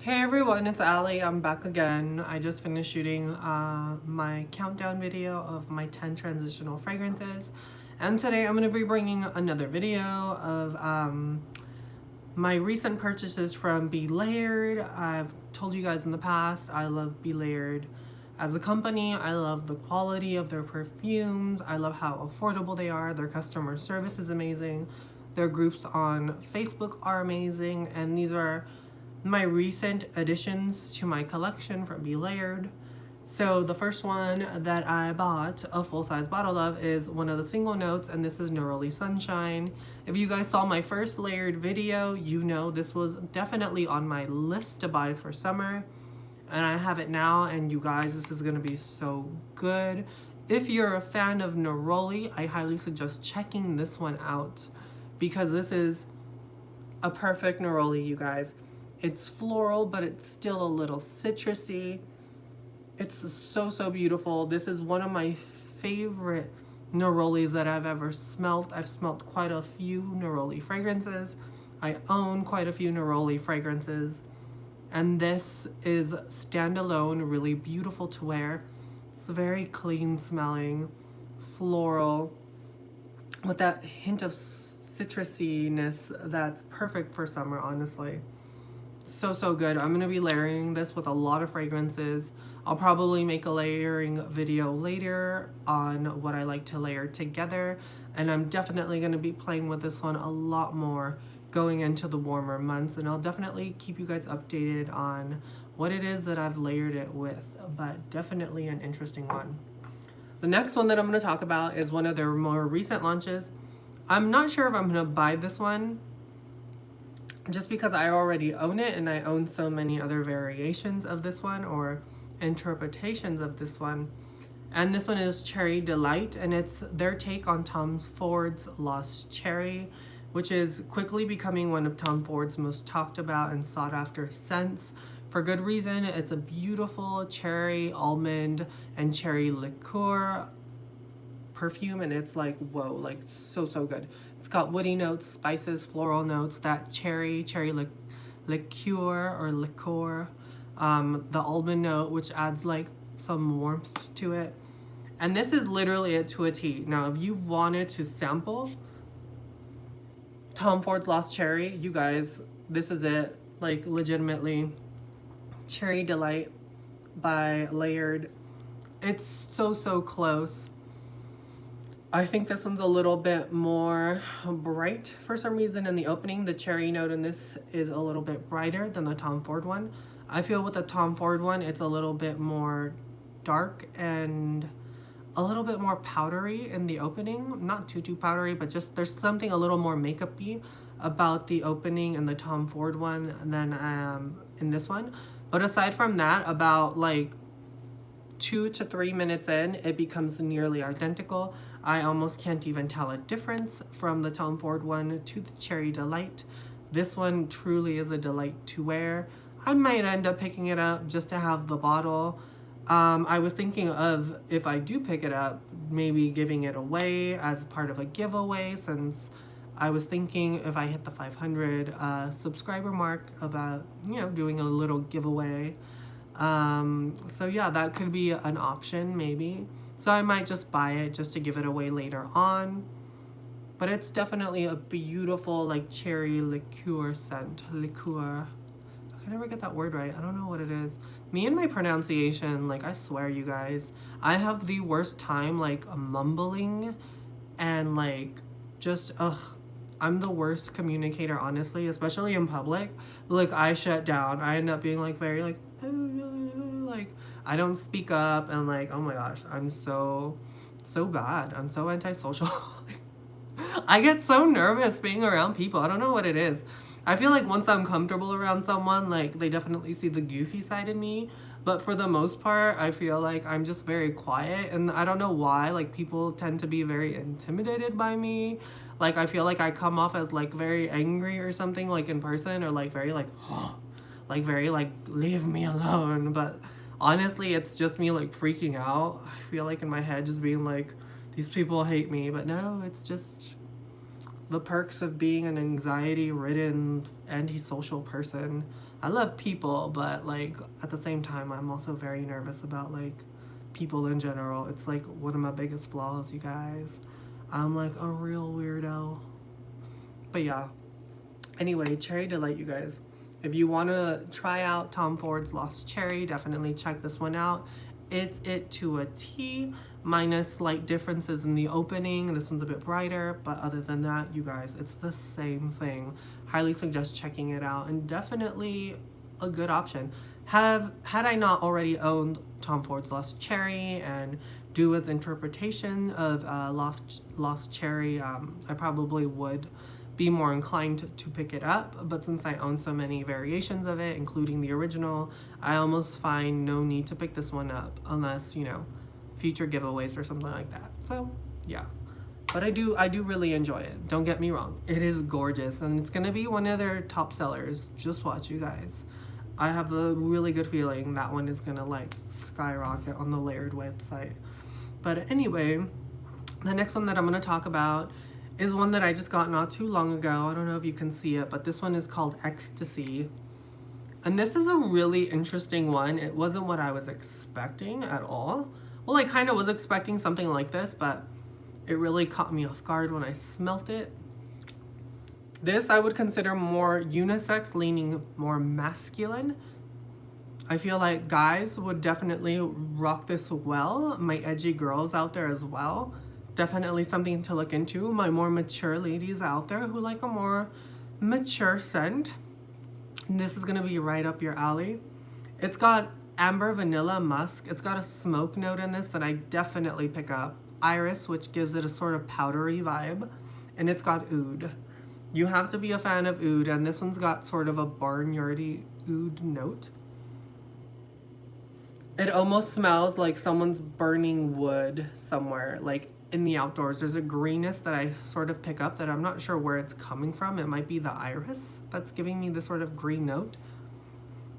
Hey everyone, it's Ali. I'm back again. I just finished shooting my countdown video of my 10 transitional fragrances. And today I'm going to be bringing another video of my recent purchases from Be Layered. I've told you guys in the past, I love Be Layered as a company. I love the quality of their perfumes. I love how affordable they are. Their customer service is amazing. Their groups on Facebook are amazing. And these are my recent additions to my collection from Be Layered. So the first one that I bought a full-size bottle of is one of the single notes, and this is Neroli Sunshine. If you guys saw my first Layered video, you know this was definitely on my list to buy for summer. And I have it now, and you guys, this is gonna be so good. If you're a fan of Neroli, I highly suggest checking this one out because this is a perfect Neroli, you guys. It's floral, but it's still a little citrusy. It's so beautiful. This is one of my favorite Nerolis that I've ever smelt. I've smelt quite a few Neroli fragrances. I own quite a few Neroli fragrances. And this is standalone, really beautiful to wear. It's very clean smelling, floral, with that hint of citrusiness that's perfect for summer, honestly. So good. I'm gonna be layering this with a lot of fragrances. I'll probably make a layering video later on what I like to layer together, and I'm definitely gonna be playing with this one a lot more going into the warmer months, and I'll definitely keep you guys updated on what it is that I've layered it with, but definitely an interesting one. The next one that I'm gonna talk about is one of their more recent launches. I'm not sure if I'm gonna buy this one just because I already own it, and I own so many other variations of this one or interpretations of this one. And this one is Cherry Delight, and it's their take on Tom Ford's Lost Cherry, which is quickly becoming one of Tom Ford's most talked about and sought after scents. For good reason. It's a beautiful cherry, almond, and cherry liqueur perfume, and it's like, whoa, like so good. It's got woody notes, spices, floral notes, that cherry liqueur or liqueur, the almond note, which adds like some warmth to it. And this is literally it to a T. Now, if you wanted to sample Tom Ford's Lost Cherry, you guys, this is it. Like, legitimately, Cherry Delight by Layered. It's so close. I think this one's a little bit more bright for some reason in the opening. The cherry note in this is a little bit brighter than the Tom Ford one. I feel with the Tom Ford one, it's a little bit more dark and a little bit more powdery in the opening. Not too powdery, but just there's something a little more makeup-y about the opening in the Tom Ford one than in this one. But aside from that, about like 2 to 3 minutes in, it becomes nearly identical. I almost can't even tell a difference from the Tom Ford one to the Cherry Delight. This one truly is a delight to wear. I might end up picking it up just to have the bottle. I was thinking of, if I do pick it up, maybe giving it away as part of a giveaway, since I was thinking if I hit the 500 subscriber mark about, you know, doing a little giveaway. So yeah, that could be an option maybe. So I might just buy it just to give it away later on. But it's definitely a beautiful like cherry liqueur scent. Liqueur. I can never get that word right. I don't know what it is. Me and my pronunciation, like I swear you guys, I have the worst time like mumbling and like just I'm the worst communicator, honestly, especially in public. Like I shut down. I end up being like very like I don't speak up, and like, oh my gosh, I'm so bad. I'm so antisocial. I get so nervous being around people. I don't know what it is. I feel like once I'm comfortable around someone, like they definitely see the goofy side in me. But for the most part, I feel like I'm just very quiet, and I don't know why. Like people tend to be very intimidated by me. Like I feel like I come off as like very angry or something, like in person, or like very like like very like leave me alone. But honestly, it's just me like freaking out. I feel like in my head just being like, these people hate me. But no, it's just the perks of being an anxiety-ridden, antisocial person. I love people, but like at the same time, I'm also very nervous about like people in general. It's like one of my biggest flaws, you guys. I'm like a real weirdo. But yeah. Anyway, Cherry Delight, you guys. If you want to try out Tom Ford's Lost Cherry, definitely check this one out. It's it to a T, minus slight differences in the opening. This one's a bit brighter, but other than that, you guys, it's the same thing. Highly suggest checking it out, and definitely a good option. Had I not already owned Tom Ford's Lost Cherry and Dua's interpretation of Lost Cherry, I probably would be more inclined to pick it up, but since I own so many variations of it, including the original, I almost find no need to pick this one up unless, you know, future giveaways or something like that. So yeah, but I do really enjoy it. Don't get me wrong, it is gorgeous, and it's gonna be one of their top sellers. Just watch, you guys. I have a really good feeling that one is gonna like skyrocket on the Layered website. But anyway, the next one that I'm gonna talk about is one that I just got not too long ago. I don't know if you can see it, but this one is called Ecstasy. And this is a really interesting one. It wasn't what I was expecting at all. Well, I kind of was expecting something like this, but it really caught me off guard when I smelt it. This I would consider more unisex, leaning more masculine. I feel like guys would definitely rock this well. My edgy girls out there as well. Definitely something to look into. My more mature ladies out there who like a more mature scent, this is gonna be right up your alley. It's got amber, vanilla, musk. It's got a smoke note in this that I definitely pick up. Iris, which gives it a sort of powdery vibe. And it's got oud. You have to be a fan of oud, and this one's got sort of a barnyardy oud note. It almost smells like someone's burning wood somewhere, like in the outdoors. There's a greenness that I sort of pick up that I'm not sure where it's coming from. It might be the iris that's giving me this sort of green note.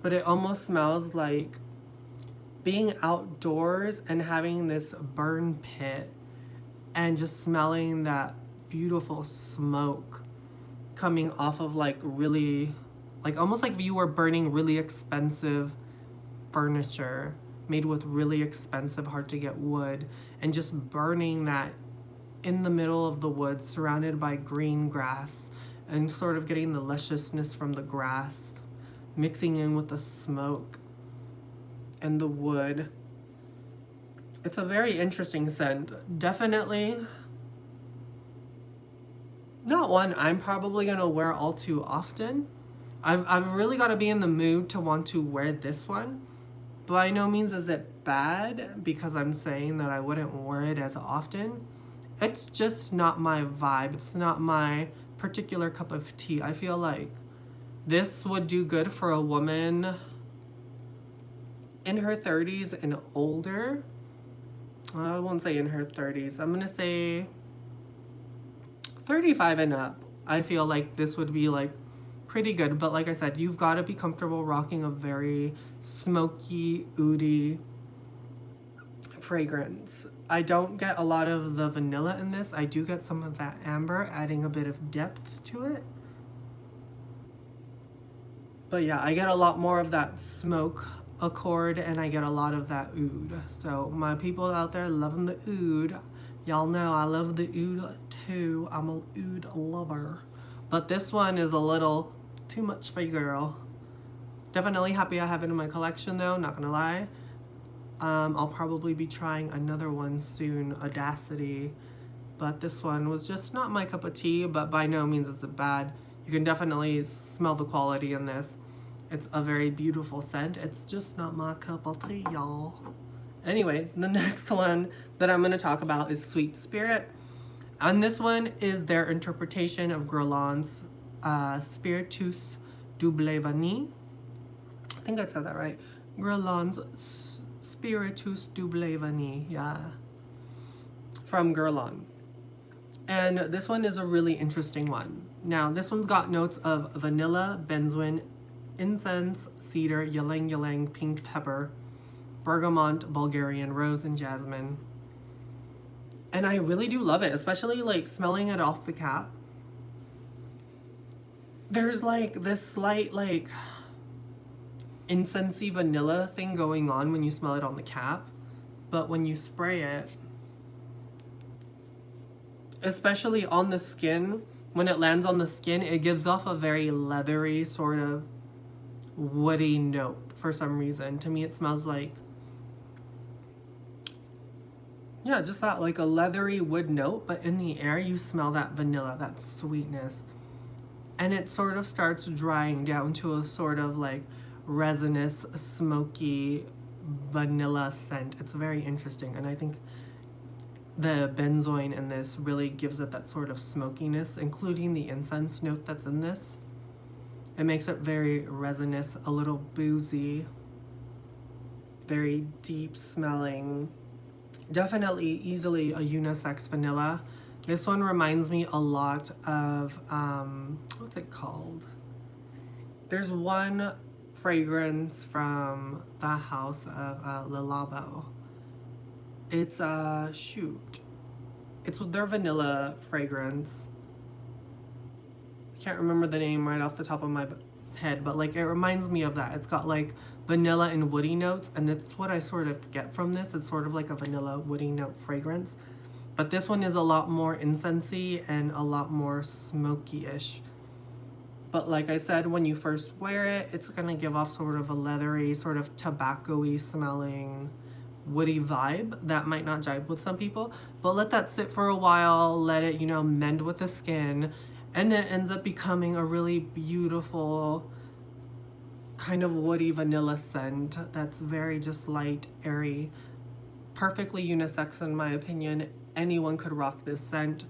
But it almost smells like being outdoors and having this burn pit and just smelling that beautiful smoke coming off of like really, like almost like if you were burning really expensive furniture made with really expensive, hard to get wood, and just burning that in the middle of the woods surrounded by green grass and sort of getting the lusciousness from the grass mixing in with the smoke and the wood. It's a very interesting scent. Definitely not one I'm probably gonna wear all too often. I've really got to be in the mood to want to wear this one. By no means is it bad because I'm saying that I wouldn't wear it as often. It's just not my vibe. It's not my particular cup of tea. I feel like this would do good for a woman in her 30s and older. I won't say in her 30s. I'm going to say 35 and up. I feel like this would be like pretty good, but like I said, you've got to be comfortable rocking a very smoky, oudy fragrance. I don't get a lot of the vanilla in this. I do get some of that amber, adding a bit of depth to it. But yeah, I get a lot more of that smoke accord, and I get a lot of that oud. So my people out there loving the oud, y'all know I love the oud too. I'm an oud lover. But this one is a little too much for you, girl. Definitely happy I have it in my collection though, not gonna lie. I'll probably be trying another one soon, Audacity. But this one was just not my cup of tea, but by no means is it bad. You can definitely smell the quality in this. It's a very beautiful scent. It's just not my cup of tea, y'all. Anyway, the next one that I'm gonna talk about is Sweet Spirit. And this one is their interpretation of Guerlain's Spiritus Double Vanille. I think I said that right. Guerlain's Spiritus Double Vanille, yeah. From Guerlain. And this one is a really interesting one. Now, this one's got notes of vanilla, benzoin, incense, cedar, ylang ylang, pink pepper, bergamot, Bulgarian rose, and jasmine. And I really do love it, especially like smelling it off the cap. There's like this slight like incensey vanilla thing going on when you smell it on the cap. But when you spray it, especially on the skin, when it lands on the skin, it gives off a very leathery sort of woody note for some reason. To me, it smells like, yeah, just that, like a leathery wood note, but in the air you smell that vanilla, that sweetness. And it sort of starts drying down to a sort of like resinous, smoky vanilla scent. It's very interesting, and I think the benzoin in this really gives it that sort of smokiness, including the incense note that's in this. It makes it very resinous, a little boozy, very deep smelling. Definitely easily a unisex vanilla. This one reminds me a lot of, what's it called? There's one fragrance from the house of Le Labo. It's shoot. It's their vanilla fragrance. I can't remember the name right off the top of my head, but like it reminds me of that. It's got like vanilla and woody notes, and that's what I sort of get from this. It's sort of like a vanilla woody note fragrance. But this one is a lot more incensey and a lot more smoky-ish. But like I said, when you first wear it, it's gonna give off sort of a leathery, sort of tobacco-y smelling woody vibe that might not jive with some people. But let that sit for a while, let it, you know, mend with the skin, and it ends up becoming a really beautiful kind of woody vanilla scent that's very just light, airy, perfectly unisex in my opinion. Anyone could rock this scent.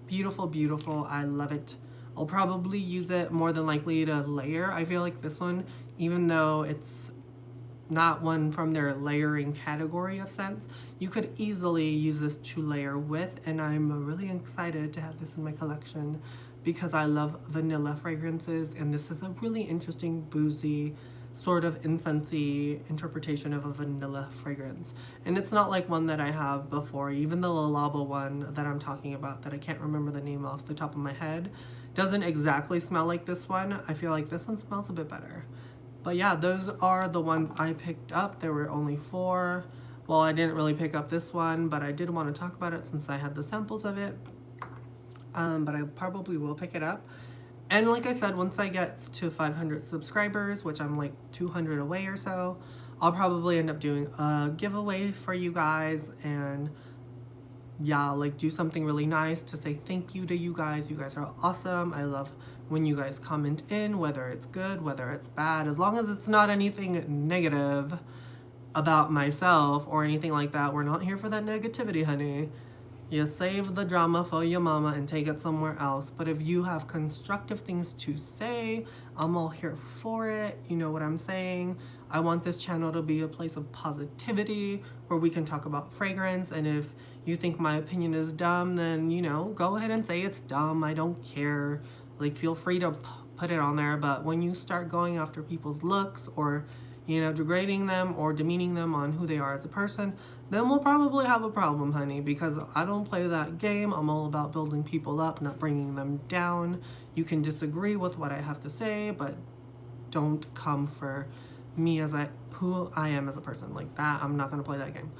Beautiful, beautiful. I love it. I'll probably use it more than likely to layer. I feel like this one, even though it's not one from their layering category of scents, you could easily use this to layer with, and I'm really excited to have this in my collection because I love vanilla fragrances, and this is a really interesting boozy sort of incensey interpretation of a vanilla fragrance. And it's not like one that I have before. Even the Le Labo one that I'm talking about, that I can't remember the name off the top of my head, doesn't exactly smell like this one. I feel like this one smells a bit better. But yeah, those are the ones I picked up. There were only 4. Well, I didn't really pick up this one, but I did want to talk about it since I had the samples of it. But I probably will pick it up. And like I said, once I get to 500 subscribers, which I'm like 200 away or so, I'll probably end up doing a giveaway for you guys, and yeah, like do something really nice to say thank you to you guys. You guys are awesome. I love when you guys comment in, whether it's good, whether it's bad, as long as it's not anything negative about myself or anything like that. We're not here for that negativity, honey. You save the drama for your mama and take it somewhere else. But if you have constructive things to say, I'm all here for it. You know what I'm saying? I want this channel to be a place of positivity where we can talk about fragrance. And if you think my opinion is dumb, then, you know, go ahead and say it's dumb. I don't care. Like, feel free to put it on there. But when you start going after people's looks or, you know, degrading them or demeaning them on who they are as a person, then we'll probably have a problem, honey, because I don't play that game. I'm all about building people up, not bringing them down. You can disagree with what I have to say, but don't come for me as who I am as a person. Like that, I'm not gonna play that game.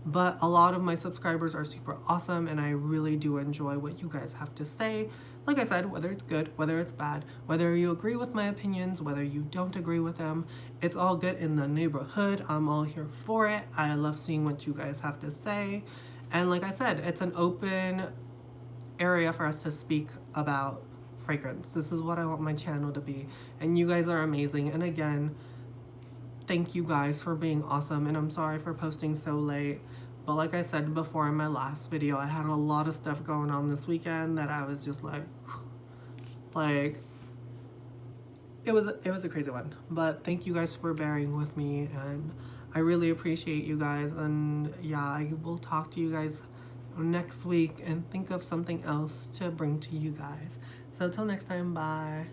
But a lot of my subscribers are super awesome, and I really do enjoy what you guys have to say. Like I said, whether it's good, whether it's bad, whether you agree with my opinions, whether you don't agree with them, it's all good in the neighborhood. I'm all here for it. I love seeing what you guys have to say. And like I said, it's an open area for us to speak about fragrance. This is what I want my channel to be. And you guys are amazing. And again, thank you guys for being awesome. And I'm sorry for posting so late. But like I said before in my last video, I had a lot of stuff going on this weekend that I was just like it was a crazy one. But thank you guys for bearing with me, and I really appreciate you guys. And yeah, I will talk to you guys next week and think of something else to bring to you guys. So till next time, bye.